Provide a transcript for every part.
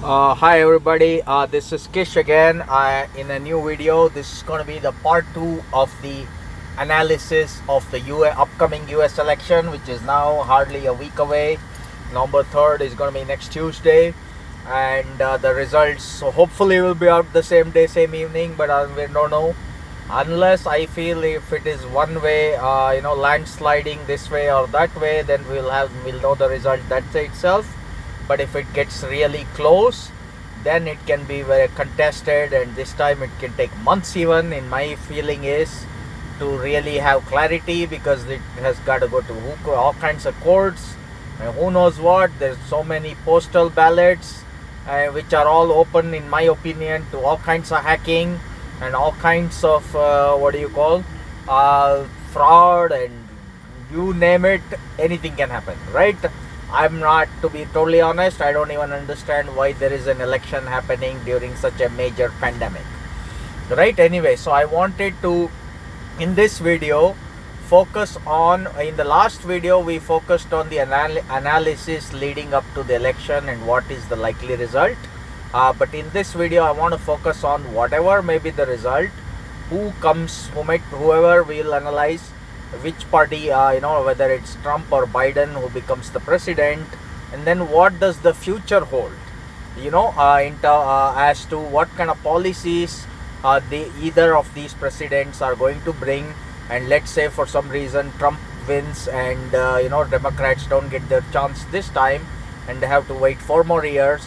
Hi everybody, this is Kish again in a new video. This is going to be the part 2 of the analysis of the upcoming US election, which is now hardly a week away. November 3rd is going to be next Tuesday, and the results so hopefully will be out the same day, same evening, but we don't know. Unless I feel if it is one way, landsliding this way or that way, then we'll know the result that itself. But if it gets really close, then it can be very contested, and this time it can take months even. In my feeling is to really have clarity, because it has got to go to all kinds of courts and who knows what. There's so many postal ballots which are all open, in my opinion, to all kinds of hacking and all kinds of fraud, and you name it, anything can happen, right? I'm not, to be totally honest, I don't even understand why there is an election happening during such a major pandemic, right? Anyway, so I wanted to, in this video, focus on, in the last video we focused on the analysis leading up to the election and what is the likely result. But in this video I want to focus on whatever may be the result, whoever we'll analyze, which party, whether it's Trump or Biden who becomes the president, and then what does the future hold, as to what kind of policies either of these presidents are going to bring. And let's say for some reason Trump wins, and Democrats don't get their chance this time, and they have to wait 4 more years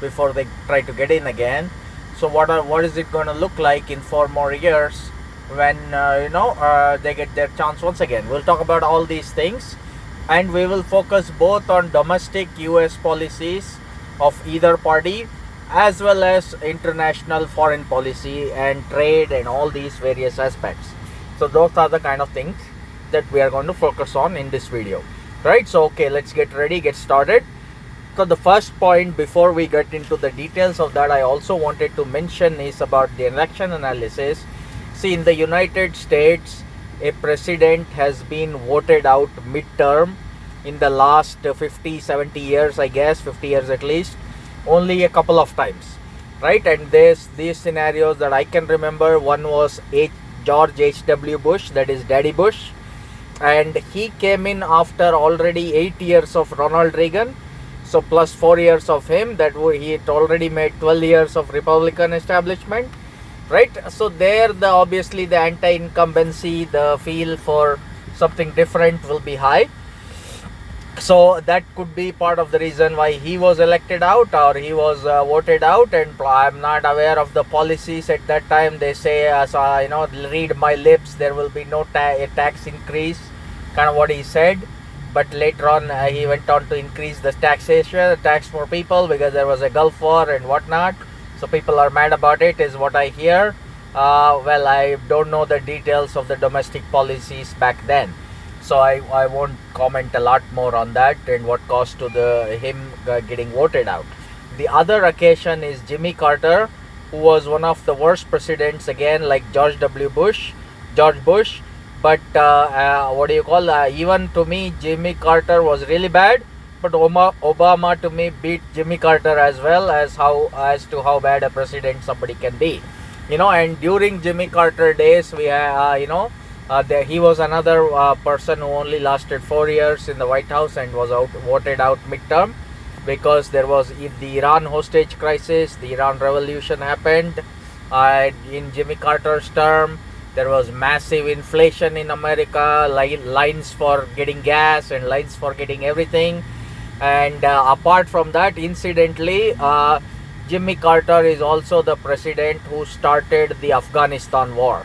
before they try to get in again. So what is it going to look like in 4 more years when they get their chance once again? We'll talk about all these things, and we will focus both on domestic US policies of either party, as well as international foreign policy and trade and all these various aspects. So those are the kind of things that we are going to focus on in this video, right? So okay, let's get ready, get started. So the first point, before we get into the details of that, I also wanted to mention is about the election analysis. See, in the United States, a president has been voted out midterm in the last 50, 70 years, I guess, 50 years at least, only a couple of times, right? And these scenarios that I can remember, one was George H.W. Bush, that is Daddy Bush, and he came in after already 8 years of Ronald Reagan. So plus 4 years of him, that he had already made 12 years of Republican establishment, right? So there, obviously the anti-incumbency, the feel for something different will be high. So that could be part of the reason why he was elected out, or he was voted out. And I'm not aware of the policies at that time. They say, read my lips, there will be no tax increase, kind of what he said. But later on, he went on to increase the taxation, tax for people, because there was a Gulf War and whatnot. So people are mad about it, is what I hear. Well, I don't know the details of the domestic policies back then, so I won't comment a lot more on that and what caused to him getting voted out. The other occasion is Jimmy Carter, who was one of the worst presidents, again, like George Bush. But even to me, Jimmy Carter was really bad. But Obama to me beat Jimmy Carter as well, as to how bad a president somebody can be. And during Jimmy Carter days, we he was another person who only lasted 4 years in the White House and was voted out midterm, because there was the Iran hostage crisis, the Iran revolution happened in Jimmy Carter's term. There was massive inflation in America, lines for getting gas and lines for getting everything. And apart from that, incidentally, Jimmy Carter is also the president who started the Afghanistan war,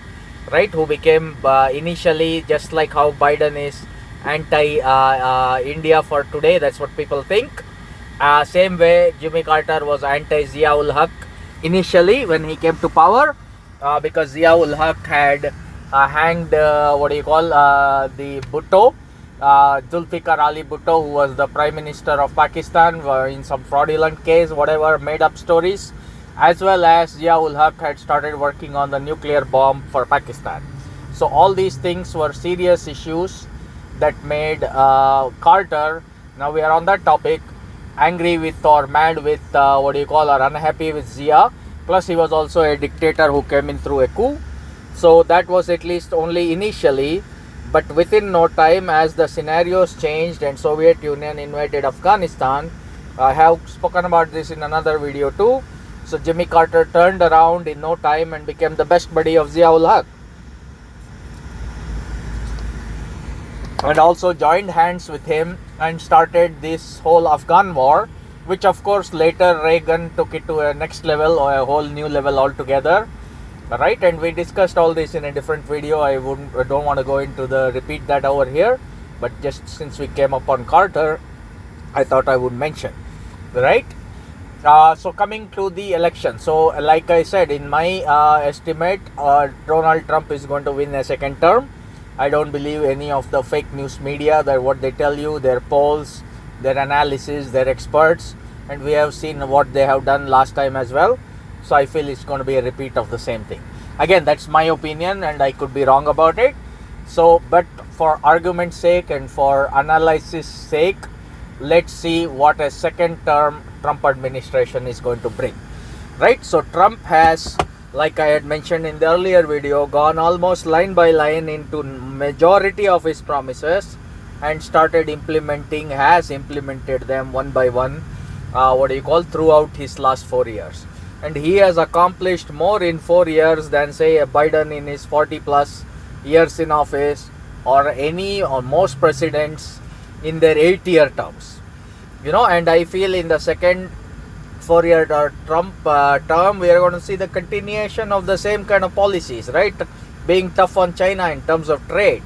right? Who became initially, just like how Biden is anti-India for today, that's what people think. Same way, Jimmy Carter was anti-Zia-ul Haq initially when he came to power. Because Zia-ul Haq had hanged the Bhutto, Zulfikar Ali Bhutto, who was the Prime Minister of Pakistan, in some fraudulent case, whatever, made up stories, as well as Zia-ul Haq had started working on the nuclear bomb for Pakistan. So all these things were serious issues that made Carter, now we are on that topic, angry with or mad with or unhappy with Zia. Plus he was also a dictator who came in through a coup. So that was at least only initially, but within no time, as the scenarios changed and Soviet Union invaded Afghanistan, I have spoken about this in another video too. So Jimmy Carter turned around in no time and became the best buddy of Zia-ul Haq, and also joined hands with him and started this whole Afghan war, which of course later Reagan took it to a next level or a whole new level altogether. Right, and we discussed all this in a different video. I don't want to go into repeat that over here, but just since we came upon Carter, I thought I would mention. Right, so coming to the election, so like I said, in my estimate, Donald Trump is going to win a second term. I don't believe any of the fake news media, that what they tell you, their polls, their analysis, their experts, and we have seen what they have done last time as well. So I feel it's going to be a repeat of the same thing. Again, that's my opinion and I could be wrong about it. So, but for argument's sake and for analysis sake, let's see what a second term Trump administration is going to bring. Right? So Trump has, like I had mentioned in the earlier video, gone almost line by line into majority of his promises and has implemented them one by one, throughout his last 4 years. And he has accomplished more in 4 years than say a Biden in his 40 plus years in office, or most presidents in their 8-year terms. And I feel in the second 4-year Trump term, we are going to see the continuation of the same kind of policies, right? Being tough on China in terms of trade,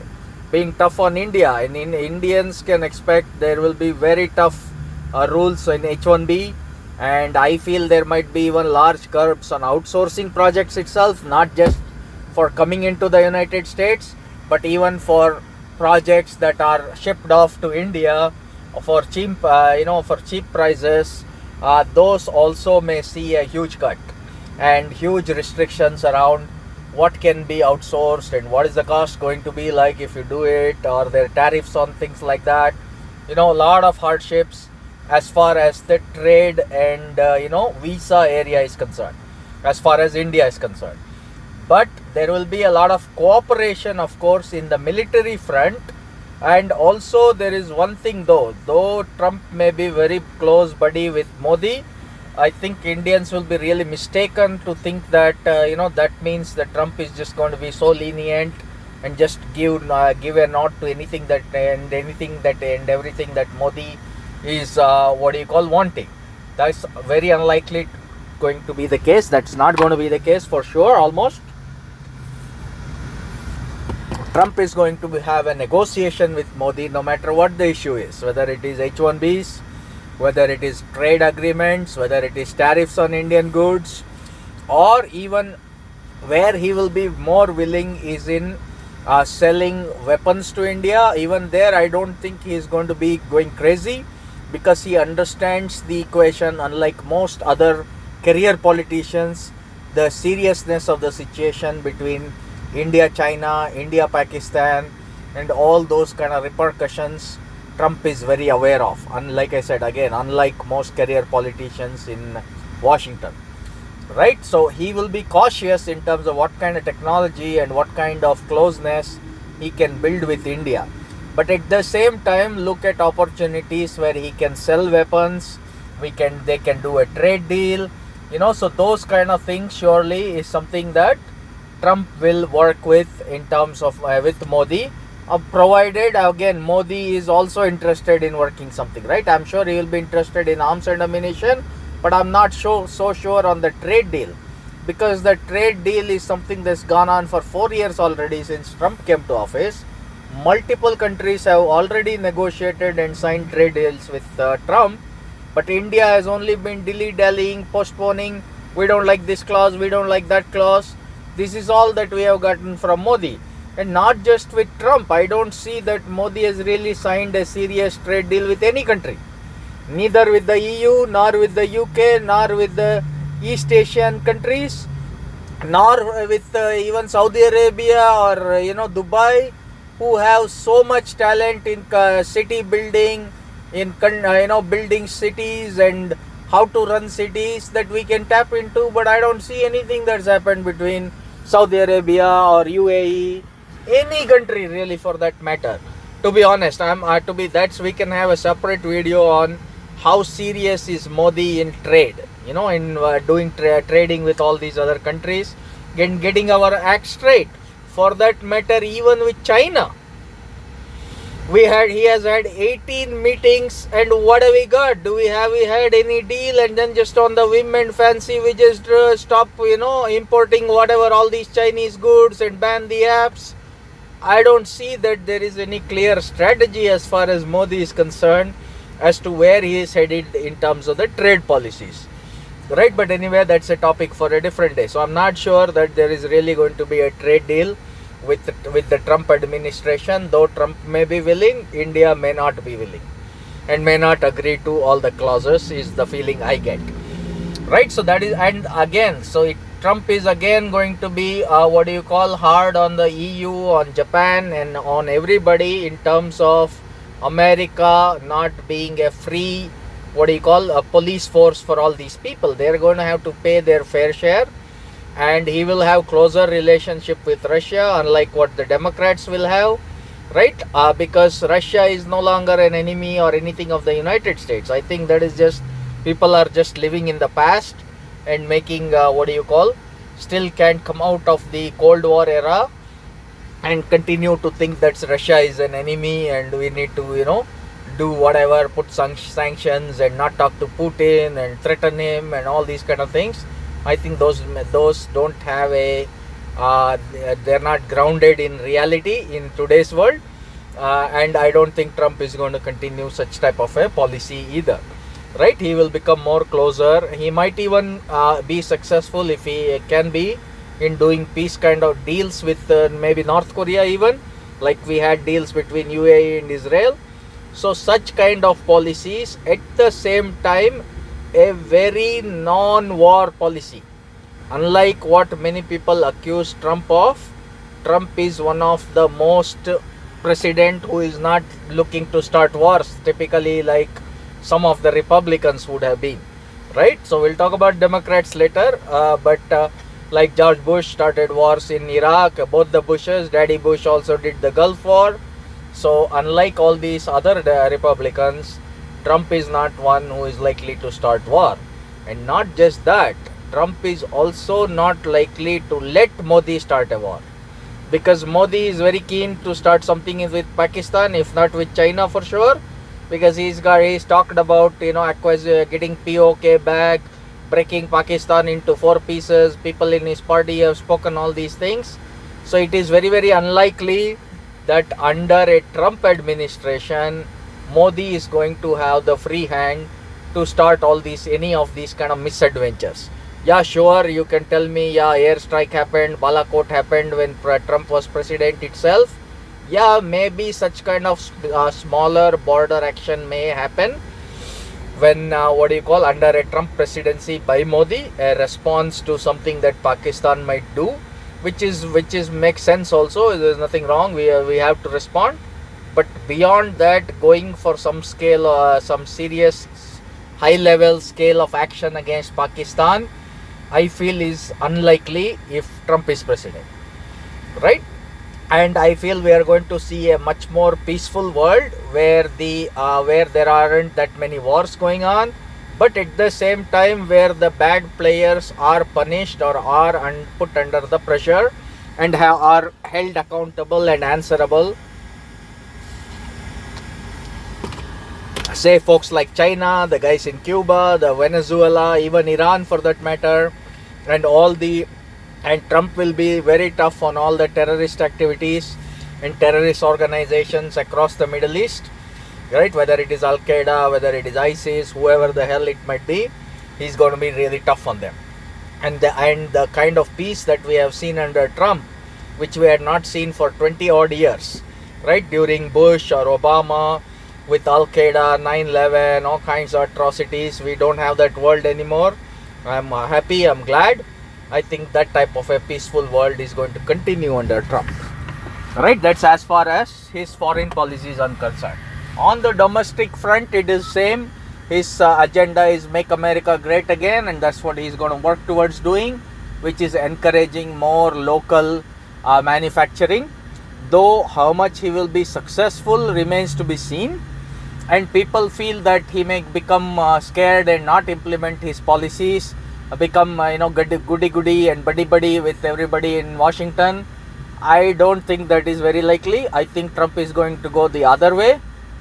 being tough on India, and Indians can expect there will be very tough rules in H1B. And I feel there might be even large curbs on outsourcing projects itself, not just for coming into the United States, but even for projects that are shipped off to India for cheap prices. Those also may see a huge cut and huge restrictions around what can be outsourced and what is the cost going to be like if you do it, or their tariffs on things like that. A lot of hardships as far as the trade and visa area is concerned, as far as India is concerned. But there will be a lot of cooperation, of course, in the military front. And also there is one thing though Trump may be very close buddy with Modi, I think Indians will be really mistaken to think that that means that Trump is just going to be so lenient and just give a nod to everything that Modi is wanting. That's very unlikely going to be the case. That's not going to be the case for sure. Almost Trump is going to have a negotiation with Modi no matter what the issue is, whether it is H1Bs, whether it is trade agreements, whether it is tariffs on Indian goods, or even where he will be more willing is in selling weapons to India. Even there I don't think he is going to be going crazy, because he understands the equation. Unlike most other career politicians, the seriousness of the situation between India, China, India, Pakistan, and all those kind of repercussions, Trump is very aware of. Like I said again, unlike most career politicians in Washington, right? So he will be cautious in terms of what kind of technology and what kind of closeness he can build with India. But at the same time, look at opportunities where he can sell weapons. They can do a trade deal. So those kind of things surely is something that Trump will work with in terms of with Modi, provided again Modi is also interested in working something, right? I'm sure he will be interested in arms and ammunition, but I'm not so sure on the trade deal, because the trade deal is something that's gone on for 4 years already since Trump came to office. Multiple countries have already negotiated and signed trade deals with Trump, but India has only been dilly-dallying, postponing. We don't like this clause, we don't like that clause. This is all that we have gotten from Modi. And not just with Trump. I don't see that Modi has really signed a serious trade deal with any country. Neither with the EU, nor with the UK, nor with the East Asian countries, nor with even Saudi Arabia or Dubai, who have so much talent in city building, in building cities and how to run cities that we can tap into. But I don't see anything that's happened between Saudi Arabia or UAE, any country really for that matter. To be honest, we can have a separate video on how serious is Modi in trade, in doing trading with all these other countries, getting our act straight. For that matter, even with China, he has had 18 meetings, and what have we got? We had any deal? And then just on the whim and fancy, we just stop importing whatever, all these Chinese goods, and ban the apps. I don't see that there is any clear strategy as far as Modi is concerned as to where he is headed in terms of the trade policies, right? But anyway, that's a topic for a different day. So I'm not sure that there is really going to be a trade deal with the Trump administration. Though Trump may be willing, India may not be willing and may not agree to all the clauses, is the feeling I get, right? So that is, and again, Trump is again going to be hard on the EU, on Japan, and on everybody in terms of America not being a free a police force for all these people. They're going to have to pay their fair share, and he will have closer relationship with Russia, unlike what the Democrats will have, right? Because Russia is no longer an enemy or anything of the United States. I think that is just, people are just living in the past and making still can't come out of the Cold War era and continue to think that Russia is an enemy and we need to do whatever, put sanctions and not talk to Putin and threaten him and all these kind of things. I think those don't have they're not grounded in reality in today's world, and I don't think Trump is going to continue such type of a policy either, right? He will become more closer. He might even be successful, if he can be, in doing peace kind of deals with maybe North Korea even, like we had deals between UAE and Israel. So such kind of policies, at the same time a very non-war policy, unlike what many people accuse Trump of. Trump is one of the most president who is not looking to start wars, typically like some of the Republicans would have been, right? So we'll talk about Democrats later, but like George Bush started wars in Iraq, both the Bushes, Daddy Bush also did the Gulf War. So unlike all these other Republicans, Trump is not one who is likely to start war. And not just that, Trump is also not likely to let Modi start a war, because Modi is very keen to start something with Pakistan, if not with China for sure, because he's talked about getting POK back, breaking Pakistan into 4 pieces. People in his party have spoken all these things. So it is very, very unlikely that under a Trump administration, Modi is going to have the free hand to start any of these kind of misadventures. Yeah, sure, you can tell me, airstrike happened, Balakot happened when Trump was president itself. Yeah, maybe such kind of smaller border action may happen when under a Trump presidency by Modi, a response to something that Pakistan might do, which makes sense also. There's nothing wrong. We have to respond. But beyond that, going for some serious high level scale of action against Pakistan, I feel is unlikely if Trump is president, right? And I feel we are going to see a much more peaceful world where there aren't that many wars going on, but at the same time where the bad players are punished or are put under the pressure and are held accountable and answerable. Say folks like China, the guys in Cuba, the Venezuela, even Iran for that matter, and Trump will be very tough on all the terrorist activities and terrorist organizations across the Middle East, right? Whether it is Al Qaeda, whether it is ISIS, whoever the hell it might be, he's going to be really tough on them. And the kind of peace that we have seen under Trump, which we had not seen for 20 odd years, right? During Bush or Obama, with Al Qaeda, 9/11, all kinds of atrocities, we don't have that world anymore. I'm happy, I'm glad. I think that type of a peaceful world is going to continue under Trump. Right, that's as far as his foreign policy is concerned. On the domestic front, it is same. His agenda is make America great again, and that's what he's going to work towards doing, which is encouraging more local manufacturing. Though how much he will be successful remains to be seen, and people feel that he may become scared and not implement his policies, become goody and buddy with everybody in Washington. I don't think that is very likely. I think Trump is going to go the other way.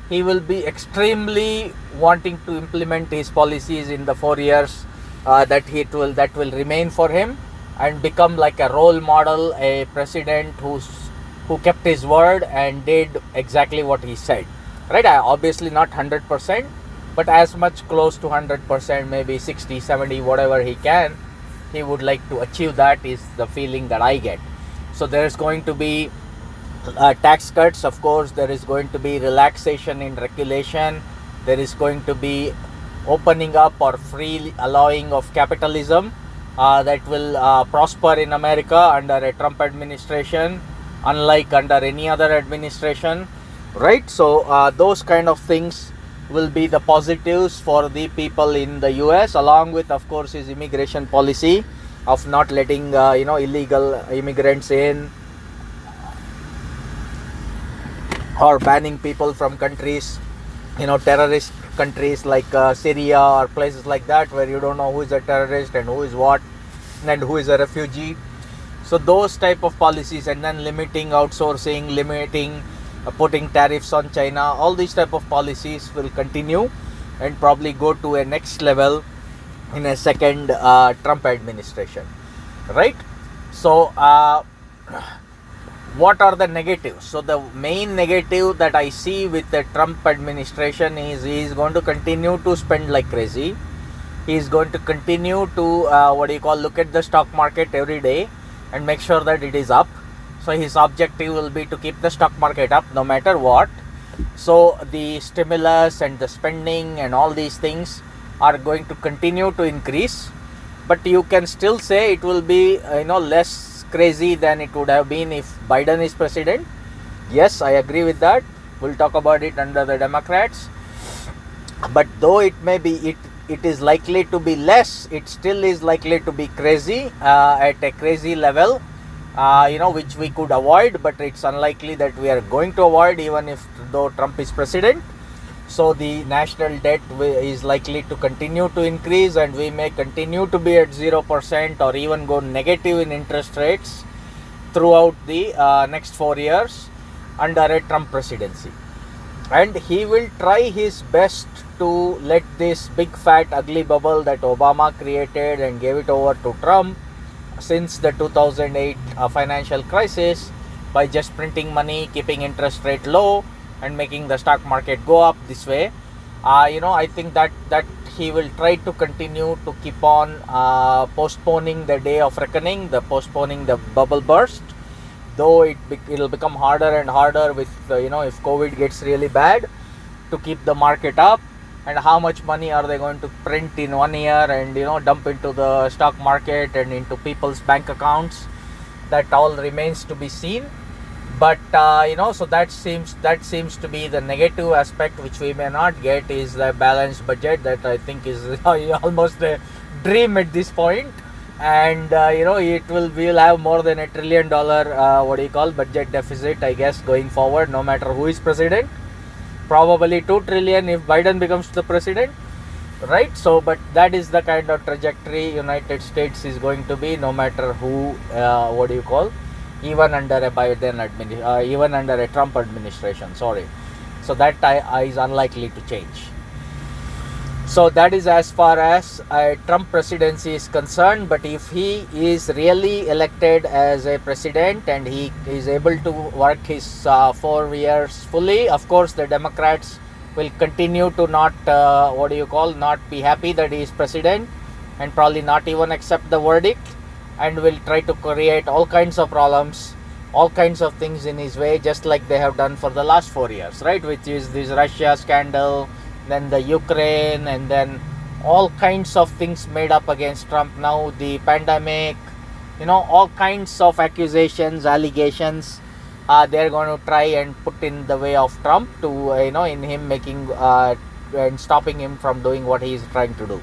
He will be extremely wanting to implement his policies in the 4 years that will remain for him, and become like a role model, a president who kept his word and did exactly what he said. Right? Obviously not 100%, but as much close to 100%, maybe 60, 70, whatever he can, he would like to achieve. That is the feeling that I get. So there is going to be tax cuts, of course. There is going to be relaxation in regulation. There is going to be opening up or free allowing of capitalism that will prosper in America under a Trump administration, unlike under any other administration, right? So those kind of things will be the positives for the people in the US, along with, of course, his immigration policy of not letting illegal immigrants in, or banning people from countries, terrorist countries like Syria or places like that, where you don't know who is a terrorist and who is what and who is a refugee. So those type of policies, and then limiting outsourcing, limiting putting tariffs on China, all these type of policies will continue and probably go to a next level in a second Trump administration, right? So what are the negatives? So the main negative that I see with the Trump administration is he is going to continue to spend like crazy. He is going to continue to look at the stock market every day and make sure that it is up. So his objective will be to keep the stock market up no matter what. So the stimulus and the spending and all these things are going to continue to increase, but you can still say it will be less crazy than it would have been if Biden is president. Yes, I agree with that. We'll talk about it under the Democrats. But though it may be it is likely to be less, it still is likely to be crazy at a crazy level, which we could avoid, but it's unlikely that we are going to avoid even if though Trump is president. So the national debt is likely to continue to increase, and we may continue to be at 0% or even go negative in interest rates throughout the next 4 years under a Trump presidency. And he will try his best to let this big fat ugly bubble that Obama created and gave it over to Trump since the 2008 financial crisis, by just printing money, keeping interest rate low, and making the stock market go up this way. I think that he will try to continue to keep on postponing the day of reckoning, postponing the bubble burst. Though it'll become harder and harder with if COVID gets really bad, to keep the market up. And how much money are they going to print in 1 year and dump into the stock market and into people's bank accounts? That all remains to be seen. But so that seems to be the negative aspect, which we may not get, is the balanced budget that I think is almost a dream at this point. And we'll have more than $1 trillion budget deficit, I guess, going forward, no matter who is president. Probably $2 trillion if Biden becomes the president, right? So, but that is the kind of trajectory United States is going to be, no matter who, even under a Biden even under a Trump administration. Sorry. So that is unlikely to change. So that is as far as Trump presidency is concerned. But if he is really elected as a president and he is able to work his 4 years fully, of course the Democrats will continue to not be happy that he is president, and probably not even accept the verdict, and will try to create all kinds of problems, all kinds of things in his way, just like they have done for the last 4 years, right? Which is this Russia scandal, then the Ukraine, and then all kinds of things made up against Trump. Now the pandemic, all kinds of accusations, allegations. they're going to try and put in the way of Trump to in him making and stopping him from doing what he is trying to do.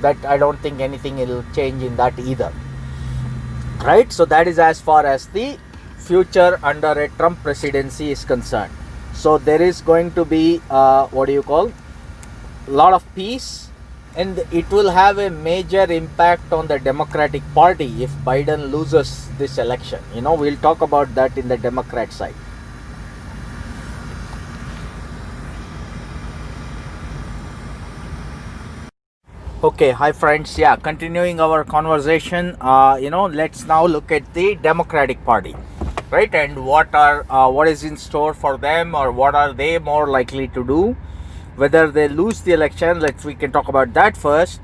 That I don't think anything will change in that either. Right? So that is as far as the future under a Trump presidency is concerned. So there is going to be a lot of peace, and it will have a major impact on the Democratic Party if Biden loses this election. We'll talk about that in the Democrat side. Okay, hi friends. Yeah, continuing our conversation. Let's now look at the Democratic Party, right? And what is in store for them, or what are they more likely to do? Whether they lose the election, we can talk about that first,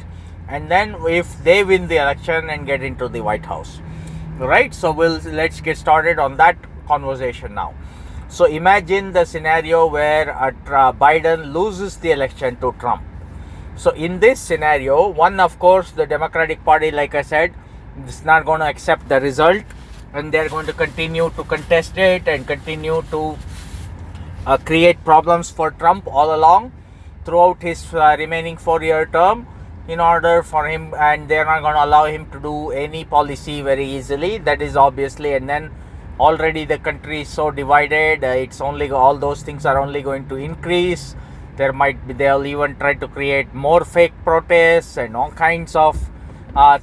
and then if they win the election and get into the White House, right? So let's get started on that conversation now. So imagine the scenario where Biden loses the election to Trump. So in this scenario, of course, the Democratic Party, like I said, is not going to accept the result, and they're going to continue to contest it and continue to create problems for Trump all along throughout his remaining 4-year term, in order for him, and they're not going to allow him to do any policy very easily. That is obviously, and then already the country is so divided, it's only, all those things are only going to increase. They'll even try to create more fake protests and all kinds of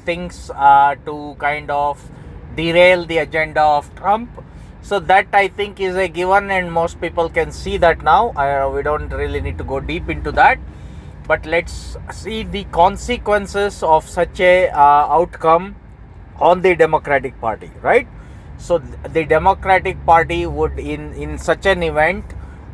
things to kind of derail the agenda of Trump. So that, I think, is a given, and most people can see that now. We don't really need to go deep into that, but let's see the consequences of such a outcome on the Democratic Party, right? So the Democratic Party would, in such an event,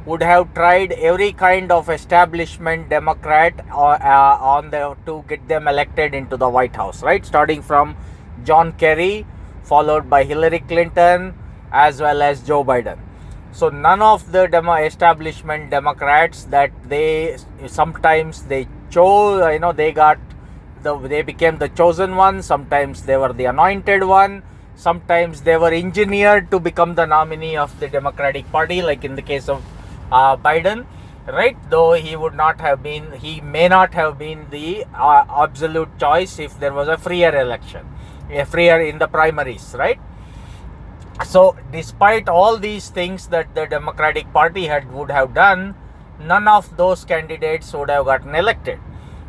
would have tried every kind of establishment Democrat to get them elected into the White House, right? Starting from John Kerry, followed by Hillary Clinton, as well as Joe Biden. So none of the establishment Democrats that they chose, they became the chosen one. Sometimes they were the anointed one. Sometimes they were engineered to become the nominee of the Democratic Party, like in the case of Biden, right? Though he may not have been the absolute choice if there was a freer election, freer in the primaries, right? So despite all these things that the Democratic Party would have done, none of those candidates would have gotten elected.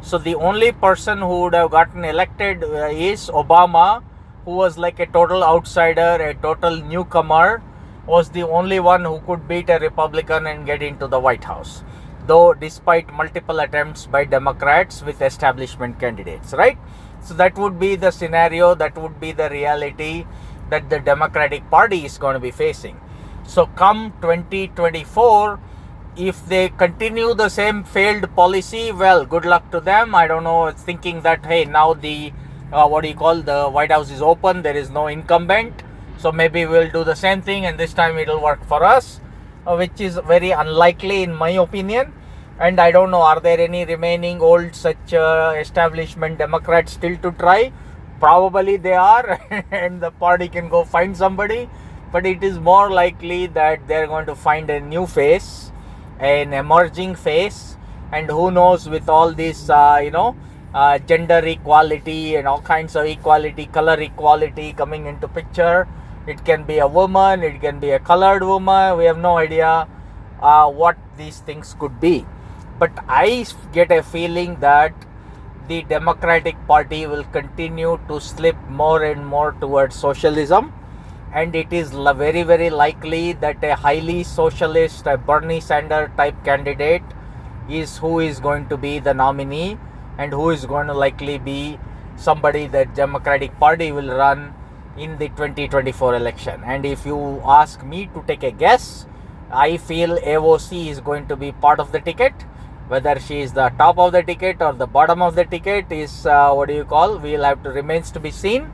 So the only person who would have gotten elected is Obama, who was like a total outsider, a total newcomer, was the only one who could beat a Republican and get into the White House, though despite multiple attempts by Democrats with establishment candidates, right? So that would be the scenario, that would be the reality that the Democratic Party is going to be facing. So come 2024, if they continue the same failed policy, well, good luck to them. I don't know, thinking that, hey, now the the White House is open, there is no incumbent, so maybe we'll do the same thing and this time it'll work for us, which is very unlikely in my opinion. And I don't know, are there any remaining old such establishment Democrats still to try? Probably they are and the party can go find somebody, but it is more likely that they're going to find a new face, an emerging face. And who knows, with all this gender equality and all kinds of equality, color equality coming into picture, it can be a woman, it can be a colored woman, we have no idea what these things could be. But I get a feeling that the Democratic Party will continue to slip more and more towards socialism, and it is very, very likely that a highly socialist, a Bernie Sanders type candidate is who is going to be the nominee, and who is going to likely be somebody that Democratic Party will run in the 2024 election. And if you ask me to take a guess, I feel AOC is going to be part of the ticket. Whether she is the top of the ticket or the bottom of the ticket is we'll have to remains to be seen.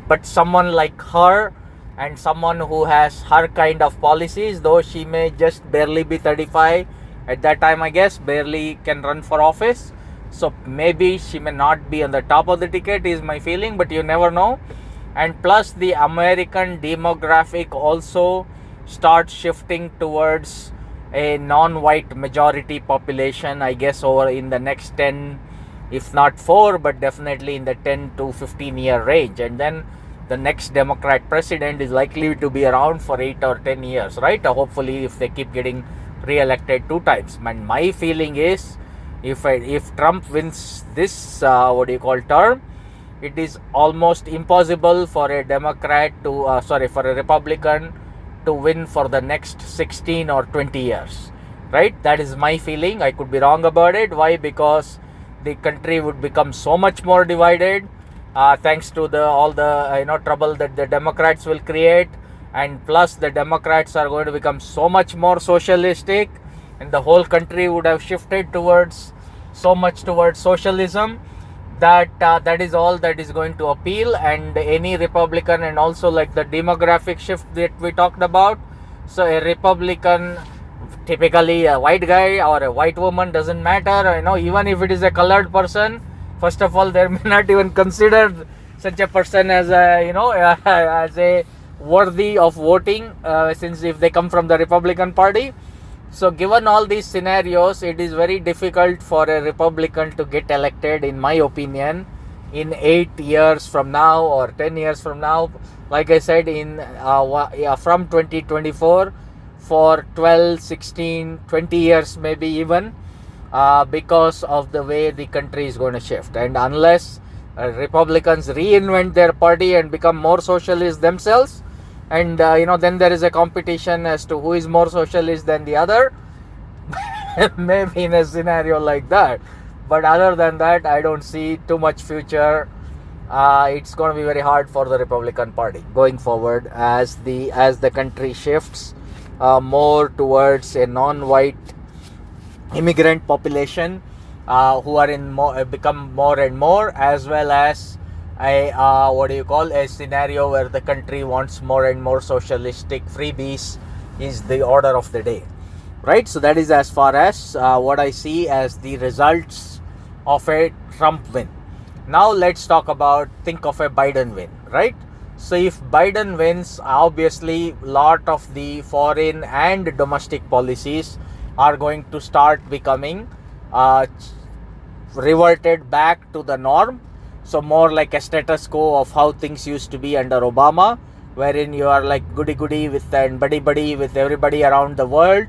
But someone like her, and someone who has her kind of policies, though she may just barely be 35 at that time, I guess, barely can run for office, so maybe she may not be on the top of the ticket is my feeling, but you never know. And plus the American demographic also start shifting towards a non-white majority population, I guess over in the next 10, if not 4, but definitely in the 10 to 15 year range. And then the next Democrat president is likely to be around for 8 or 10 years, right? Hopefully, if they keep getting re-elected 2 times. And my feeling is, if Trump wins this term, it is almost impossible for a Democrat to for a Republican to win for the next 16 or 20 years, right? That is my feeling. I could be wrong about it. Why? Because the country would become so much more divided, thanks to all the trouble that the Democrats will create, and plus the Democrats are going to become so much more socialistic, and the whole country would have shifted towards socialism, that is all that is going to appeal. And any Republican, and also like the demographic shift that we talked about, so a Republican, typically a white guy or a white woman, doesn't matter, even if it is a colored person, first of all, they may not even consider such a person as as a worthy of voting, since if they come from the Republican Party. So given all these scenarios, it is very difficult for a Republican to get elected, in my opinion, in 8 years from now or 10 years from now. Like I said, from 2024, for 12, 16, 20 years maybe even, because of the way the country is going to shift. And unless Republicans reinvent their party and become more socialist themselves, and then there is a competition as to who is more socialist than the other, maybe in a scenario like that. But other than that, I don't see too much future. It's going to be very hard for the Republican Party going forward as the country shifts more towards a non-white immigrant population, who are become more and more, as well as a scenario where the country wants more and more socialistic freebies is the order of the day, right? So that is as far as what I see as the results of a Trump win. Now let's think of a Biden win, right? So if Biden wins, obviously lot of the foreign and domestic policies are going to start becoming reverted back to the norm. So more like a status quo of how things used to be under Obama, wherein you are like goody-goody with and buddy-buddy with everybody around the world.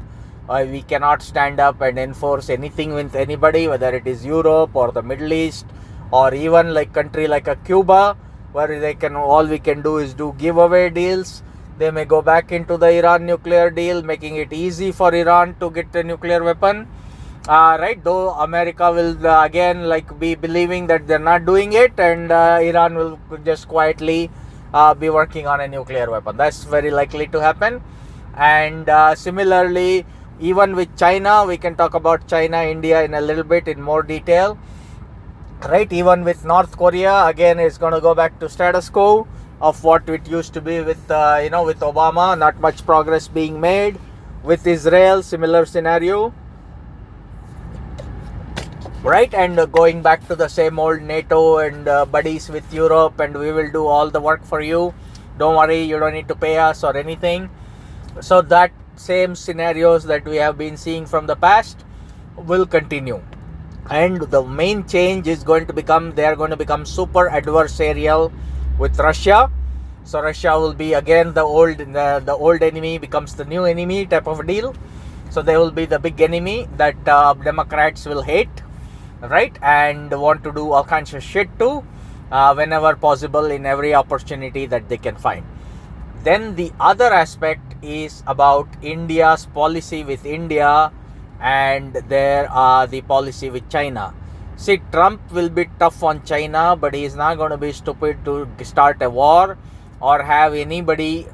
We cannot stand up and enforce anything with anybody, whether it is Europe or the Middle East, or even like country like a Cuba, where all we can do is do giveaway deals. They may go back into the Iran nuclear deal, making it easy for Iran to get a nuclear weapon. Right, though America will again be believing that they're not doing it, and Iran will just quietly be working on a nuclear weapon. That's very likely to happen. And similarly, even with China, we can talk about China, India in a little bit in more detail. Right, even with North Korea, again, it's going to go back to status quo of what it used to be with with Obama. Not much progress being made. With Israel, similar scenario. Right, and going back to the same old NATO and buddies with Europe, and we will do all the work for you. Don't worry, you don't need to pay us or anything. So that same scenarios that we have been seeing from the past will continue. And the main change is going to become, they are going to become super adversarial with Russia. So Russia will be again the old enemy becomes the new enemy type of a deal. So they will be the big enemy that Democrats will hate, right, and want to do all kinds of shit to, whenever possible, in every opportunity that they can find. Then the other aspect is about India's policy with India, and the policy with China. See, Trump will be tough on China, but he is not going to be stupid to start a war or have anybody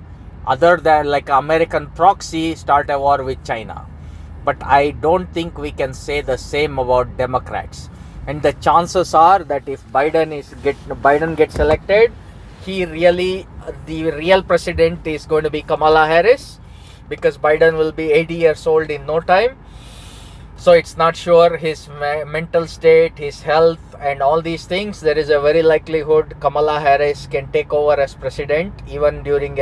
other than like American proxy start a war with China. But I don't think we can say the same about Democrats. And the chances are that if Biden gets elected, the real president is going to be Kamala Harris, because Biden will be 80 years old in no time. So it's not sure his mental state, his health, and all these things. There is a very likelihood Kamala Harris can take over as president even during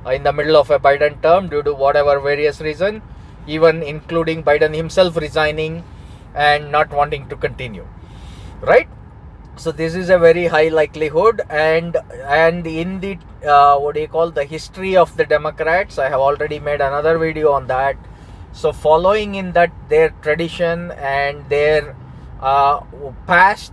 in the middle of a Biden term due to whatever various reason, even including Biden himself resigning and not wanting to continue, right? So this is a very high likelihood, and in the the history of the Democrats, I have already made another video on that. So following in that their tradition and their past,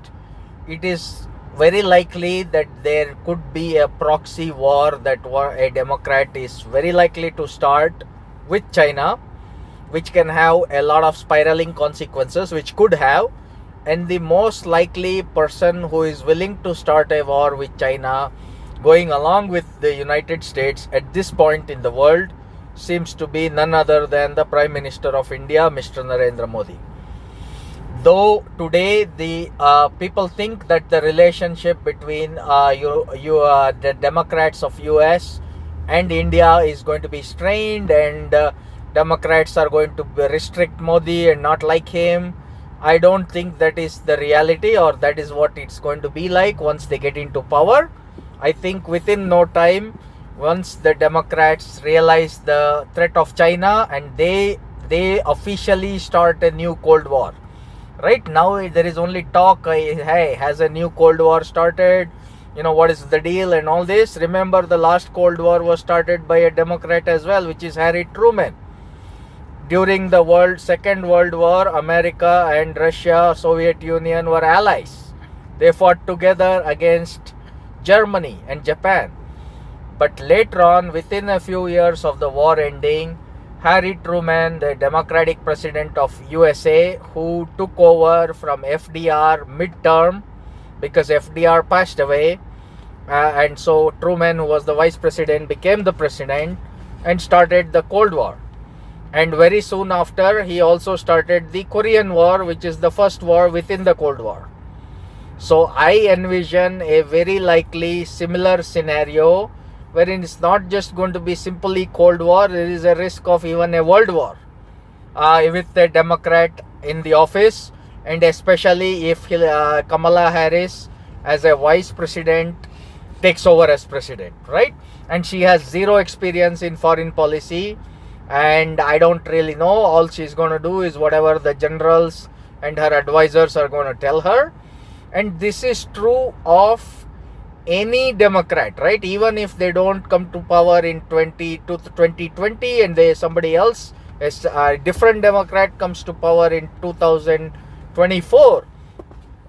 it is very likely that there could be a proxy war that a Democrat is very likely to start with China, which can have a lot of spiraling consequences, which could have. And the most likely person who is willing to start a war with China, going along with the United States at this point in the world, seems to be none other than the Prime Minister of India, Mr. Narendra Modi. Though today the people think that the relationship between the Democrats of US and India is going to be strained, and Democrats are going to restrict Modi and not like him. I don't think that is the reality, or that is what it's going to be like once they get into power. I think within no time, once the Democrats realize the threat of China, and they officially start a new Cold War. Right now there is only talk, hey, has a new Cold War started? What is the deal and all this? Remember, the last Cold War was started by a Democrat as well, which is Harry Truman. During the Second World War, America and Russia, Soviet Union were allies. They fought together against Germany and Japan. But later on, within a few years of the war ending, Harry Truman, the Democratic President of USA, who took over from FDR midterm because FDR passed away, and so Truman, who was the Vice President, became the President and started the Cold War. And very soon after, he also started the Korean War, which is the first war within the Cold War. So I envision a very likely similar scenario, wherein it's not just going to be simply Cold War. There is a risk of even a World War with the Democrat in the office, and especially if Kamala Harris as a Vice President takes over as President, right? And she has zero experience in foreign policy, and I don't really know. All she's going to do is whatever the generals and her advisors are going to tell her. And this is true of any Democrat, right? Even if they don't come to power in 2020 and somebody else, a different Democrat comes to power in 2024,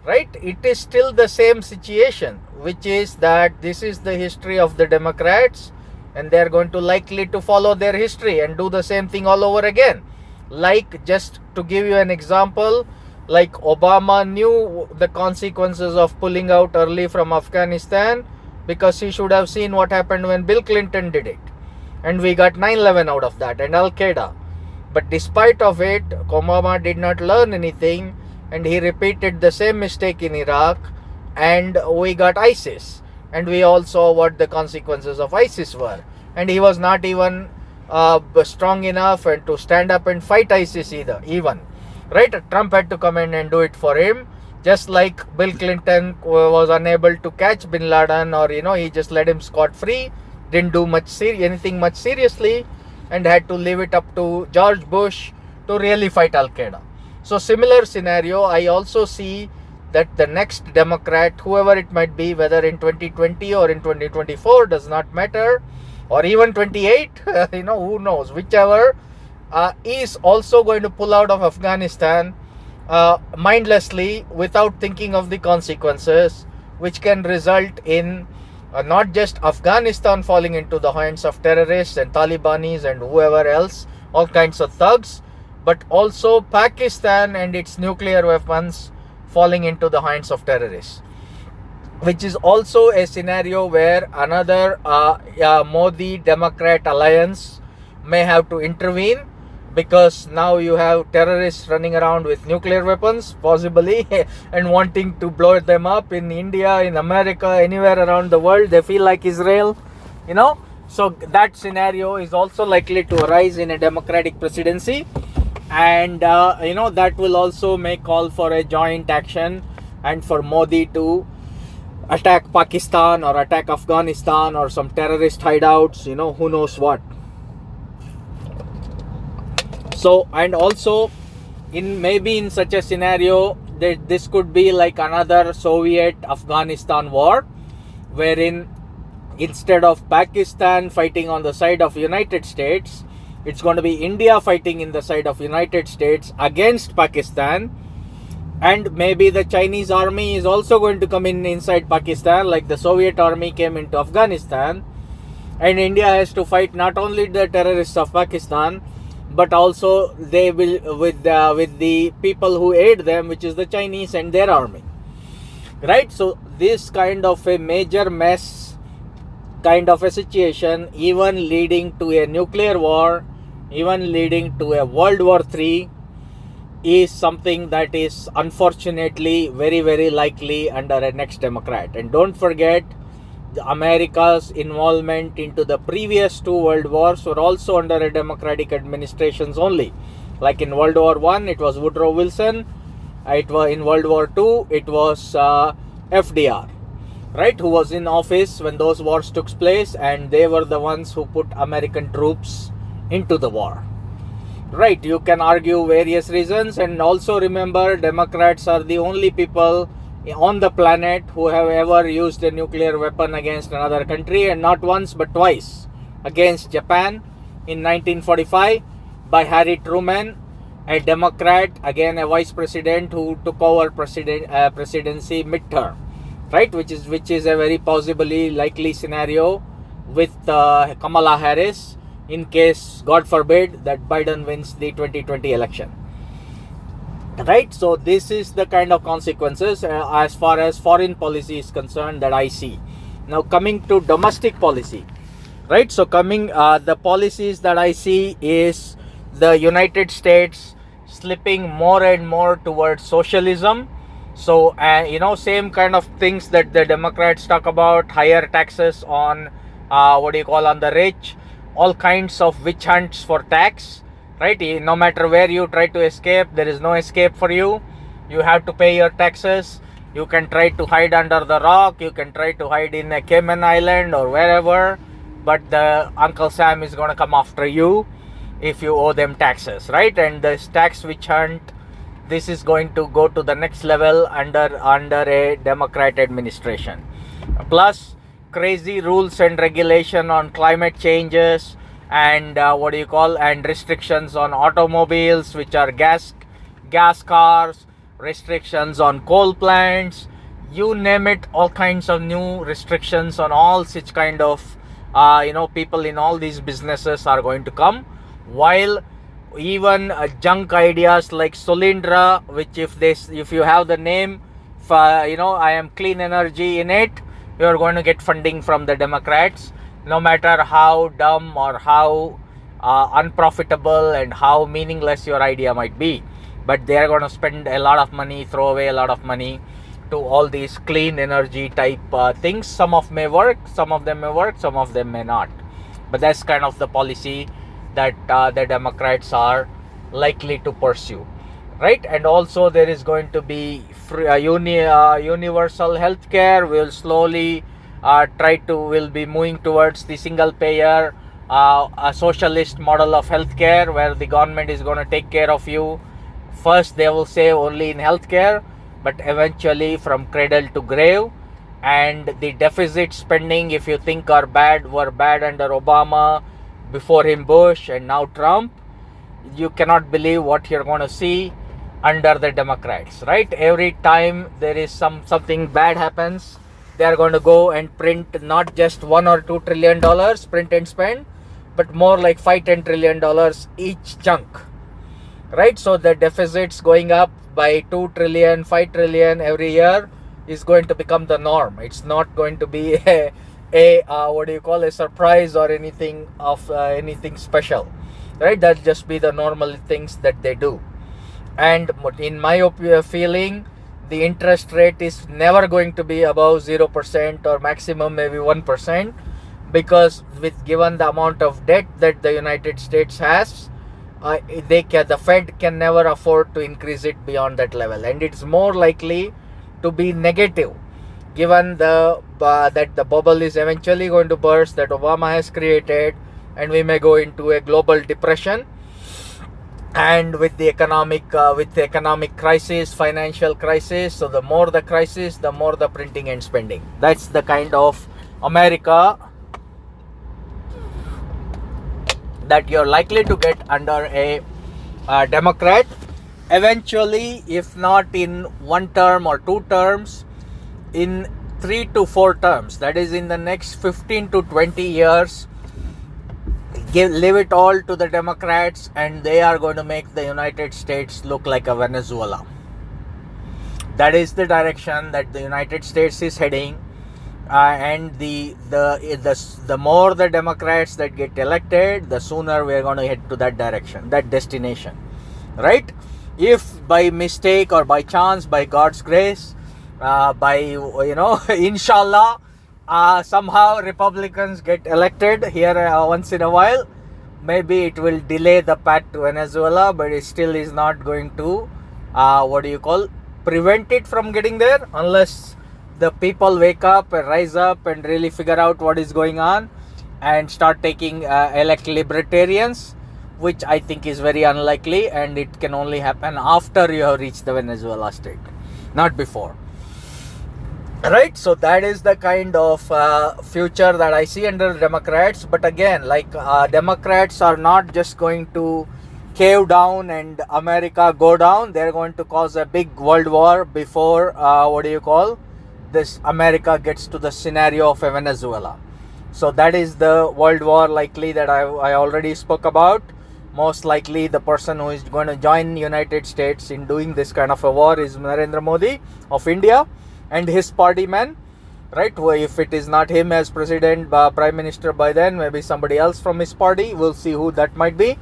right? It is still the same situation, which is that this is the history of the Democrats, and they are going to likely to follow their history and do the same thing all over again. Like, just to give you an example, like Obama knew the consequences of pulling out early from Afghanistan, because he should have seen what happened when Bill Clinton did it. And we got 9/11 out of that, and Al-Qaeda. But despite of it, Obama did not learn anything, and he repeated the same mistake in Iraq, and we got ISIS. And we all saw what the consequences of ISIS were. And he was not even strong enough and to stand up and fight ISIS even. Right? Trump had to come in and do it for him. Just like Bill Clinton was unable to catch Bin Laden, or he just let him scot-free, didn't do anything much seriously, and had to leave it up to George Bush to really fight Al-Qaeda. So similar scenario, I also see that the next Democrat, whoever it might be, whether in 2020 or in 2024, does not matter, or even 28, who knows, whichever, is also going to pull out of Afghanistan mindlessly, without thinking of the consequences, which can result in not just Afghanistan falling into the hands of terrorists and Talibanis and whoever else, all kinds of thugs, but also Pakistan and its nuclear weapons falling into the hands of terrorists, which is also a scenario where another Modi Democrat alliance may have to intervene, because now you have terrorists running around with nuclear weapons, possibly, and wanting to blow them up in India, in America, anywhere around the world. They feel like Israel, So that scenario is also likely to arise in a Democratic presidency. And, that will also make call for a joint action, and for Modi to attack Pakistan or attack Afghanistan or some terrorist hideouts, who knows what. So, and also in such a scenario, this could be like another Soviet Afghanistan war, wherein instead of Pakistan fighting on the side of United States, it's going to be India fighting in the side of United States against Pakistan. And maybe the Chinese army is also going to come in inside Pakistan, like the Soviet army came into Afghanistan. And India has to fight not only the terrorists of Pakistan, but also they will with the people who aid them, which is the Chinese and their army. Right? So this kind of a major mess, kind of a situation, even leading to a nuclear war, even leading to a World War III, is something that is unfortunately very, very likely under a next Democrat. And don't forget, America's involvement into the previous two world wars were also under a Democratic administrations only. Like in World War I, it was Woodrow Wilson. It was in World War II, it was FDR, right, who was in office when those wars took place, and they were the ones who put American troops into the war. Right, you can argue various reasons, and also remember, Democrats are the only people on the planet who have ever used a nuclear weapon against another country, and not once but twice. Against Japan in 1945 by Harry Truman, a Democrat, again a vice president who took over presidency midterm, right, which is a very possibly likely scenario with Kamala Harris, in case, God forbid, that Biden wins the 2020 election. Right, so this is the kind of consequences as far as foreign policy is concerned that I see. Now coming to domestic policy, right? So the policies that I see is the United States slipping more and more towards socialism. So same kind of things that the Democrats talk about: higher taxes on on the rich, all kinds of witch hunts for tax. Right, no matter where you try to escape, there is no escape for you. You have to pay your taxes. You can try to hide under the rock. You can try to hide in a Cayman Island or wherever, but the Uncle Sam is going to come after you if you owe them taxes, right? And this tax witch hunt, this is going to go to the next level under a Democrat administration. Plus, crazy rules and regulation on climate changes, and and restrictions on automobiles, which are gas cars, restrictions on coal plants, you name it, all kinds of new restrictions on all such kind of people in all these businesses are going to come. While even junk ideas like Solyndra, which if you have the name for, I am clean energy in it, you are going to get funding from the Democrats, no matter how dumb or how unprofitable and how meaningless your idea might be. But they are going to spend a lot of money, throw away a lot of money to all these clean energy type things. Some of them may work, some of them may not. But that's kind of the policy that the Democrats are likely to pursue. Right? And also there is going to be universal health care. We'll slowly will be moving towards the single payer, a socialist model of healthcare, where the government is going to take care of you. First they will say only in healthcare, but eventually from cradle to grave. And the deficit spending, if you think were bad under Obama, before him Bush, and now Trump, you cannot believe what you're going to see under the Democrats, right? Every time there is something bad happens, they are going to go and print not just $1 or $2 trillion print and spend, but more like $5-10 trillion each chunk, right? So the deficits going up by 2 trillion, 5 trillion every year is going to become the norm. It's not going to be a surprise or anything special, right? That'll just be the normal things that they do. And in my feeling, the interest rate is never going to be above 0% or maximum maybe 1%, because given the amount of debt that the United States has, the Fed can never afford to increase it beyond that level, and it's more likely to be negative given that the bubble is eventually going to burst that Obama has created, and we may go into a global depression. And with the economic crisis, financial crisis, so the more the crisis, the more the printing and spending. That's the kind of America that you're likely to get under a Democrat. Eventually, if not in 1 term or 2 terms, in 3 to 4 terms, that is in the next 15 to 20 years, leave it all to the Democrats, and they are going to make the United States look like a Venezuela. That is the direction that the United States is heading, and the more the Democrats that get elected, the sooner we are going to head to that direction, that destination, right? If by mistake or by chance, by God's grace, inshallah, somehow Republicans get elected here once in a while, maybe it will delay the path to Venezuela, but it still is not going to prevent it from getting there, unless the people wake up and rise up and really figure out what is going on and start taking elect libertarians, which I think is very unlikely, and it can only happen after you have reached the Venezuela state, not before. Right, so that is the kind of future that I see under the Democrats. But again, Democrats are not just going to cave down and America go down. They're going to cause a big world war before this America gets to the scenario of Venezuela. So that is the world war likely that I already spoke about. Most likely the person who is going to join United States in doing this kind of a war is Narendra Modi of India and his party man, right? If it is not him as president, prime minister by then, maybe somebody else from his party. We'll see who that might be.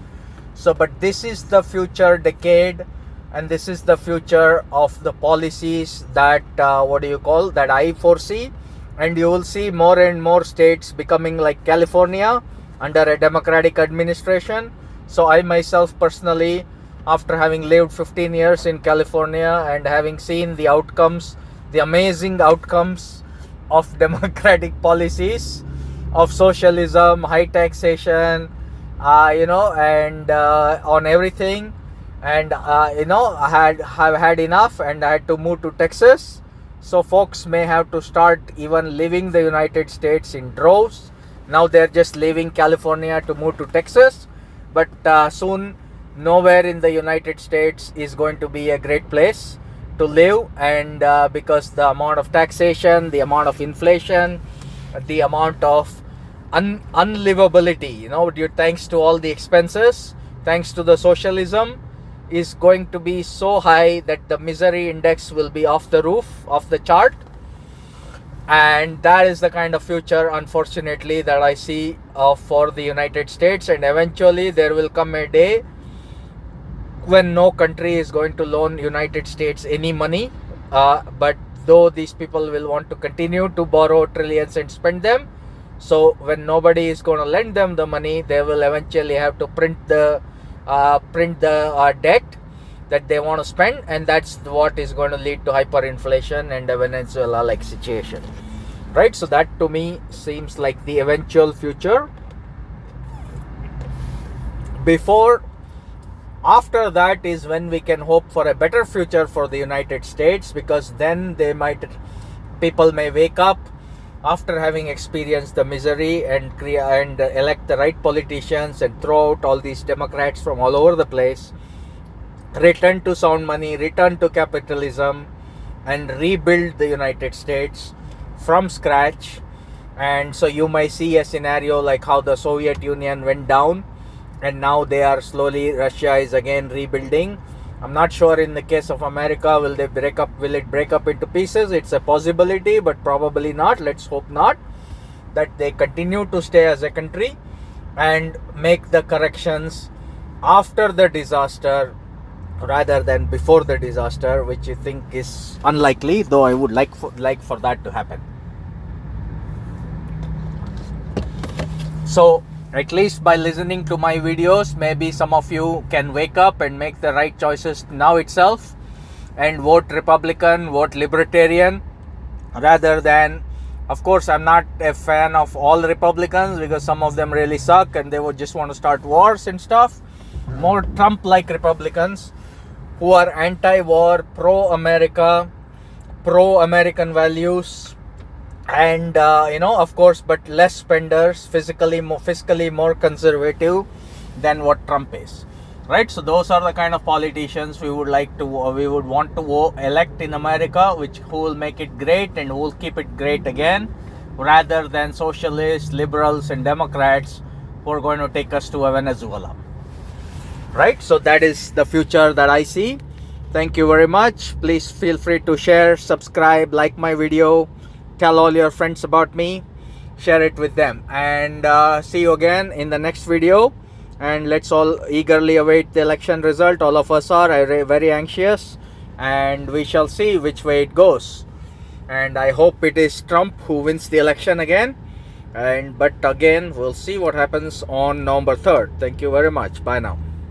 So, but this is the future decade, and this is the future of the policies that that I foresee. And you will see more and more states becoming like California under a Democratic administration. So I myself personally, after having lived 15 years in California and having seen the outcomes, the amazing outcomes of democratic policies, of socialism, high taxation, and on everything, and I have had enough, and I had to move to Texas. So folks may have to start even leaving the United States in droves. Now they're just leaving California to move to Texas, but soon nowhere in the United States is going to be a great place to live, and because the amount of taxation, the amount of inflation, the amount of unlivability, thanks to all the expenses, thanks to the socialism, is going to be so high that the misery index will be off the roof of the chart. And that is the kind of future, unfortunately, that I see for the United States. And eventually there will come a day when no country is going to loan United States any money, but though these people will want to continue to borrow trillions and spend them, so when nobody is going to lend them the money, they will eventually have to print the debt that they want to spend, and that's what is going to lead to hyperinflation and a Venezuela-like situation, right? So that to me seems like the eventual future. After that is when we can hope for a better future for the United States, because then people may wake up after having experienced the misery and elect the right politicians and throw out all these Democrats from all over the place, return to sound money, return to capitalism, and rebuild the United States from scratch. And so you might see a scenario like how the Soviet Union went down, and now Russia is again rebuilding. I'm not sure in the case of America, will it break up into pieces? It's a possibility, but probably not. Let's hope not. That they continue to stay as a country and make the corrections after the disaster rather than before the disaster, which I think is unlikely, though I would like for that to happen. So at least by listening to my videos, maybe some of you can wake up and make the right choices now itself and vote Republican, vote Libertarian, rather than, of course, I'm not a fan of all Republicans because some of them really suck and they would just want to start wars and stuff. More Trump-like Republicans who are anti-war, pro-America, pro-American values, and of course, but less spenders, fiscally more conservative than what Trump is. Right, so those are the kind of politicians we would want to elect in America, who will make it great and who will keep it great again, rather than socialists, liberals, and Democrats who are going to take us to a Venezuela. Right, so that is the future that I see. Thank you very much. Please feel free to share, subscribe, like my video, tell all your friends about me, share it with them, and see you again in the next video. And let's all eagerly await the election result. All of us are very anxious, and we shall see which way it goes. And I hope it is Trump who wins the election again. But again, we'll see what happens on November 3rd. Thank you very much. Bye now.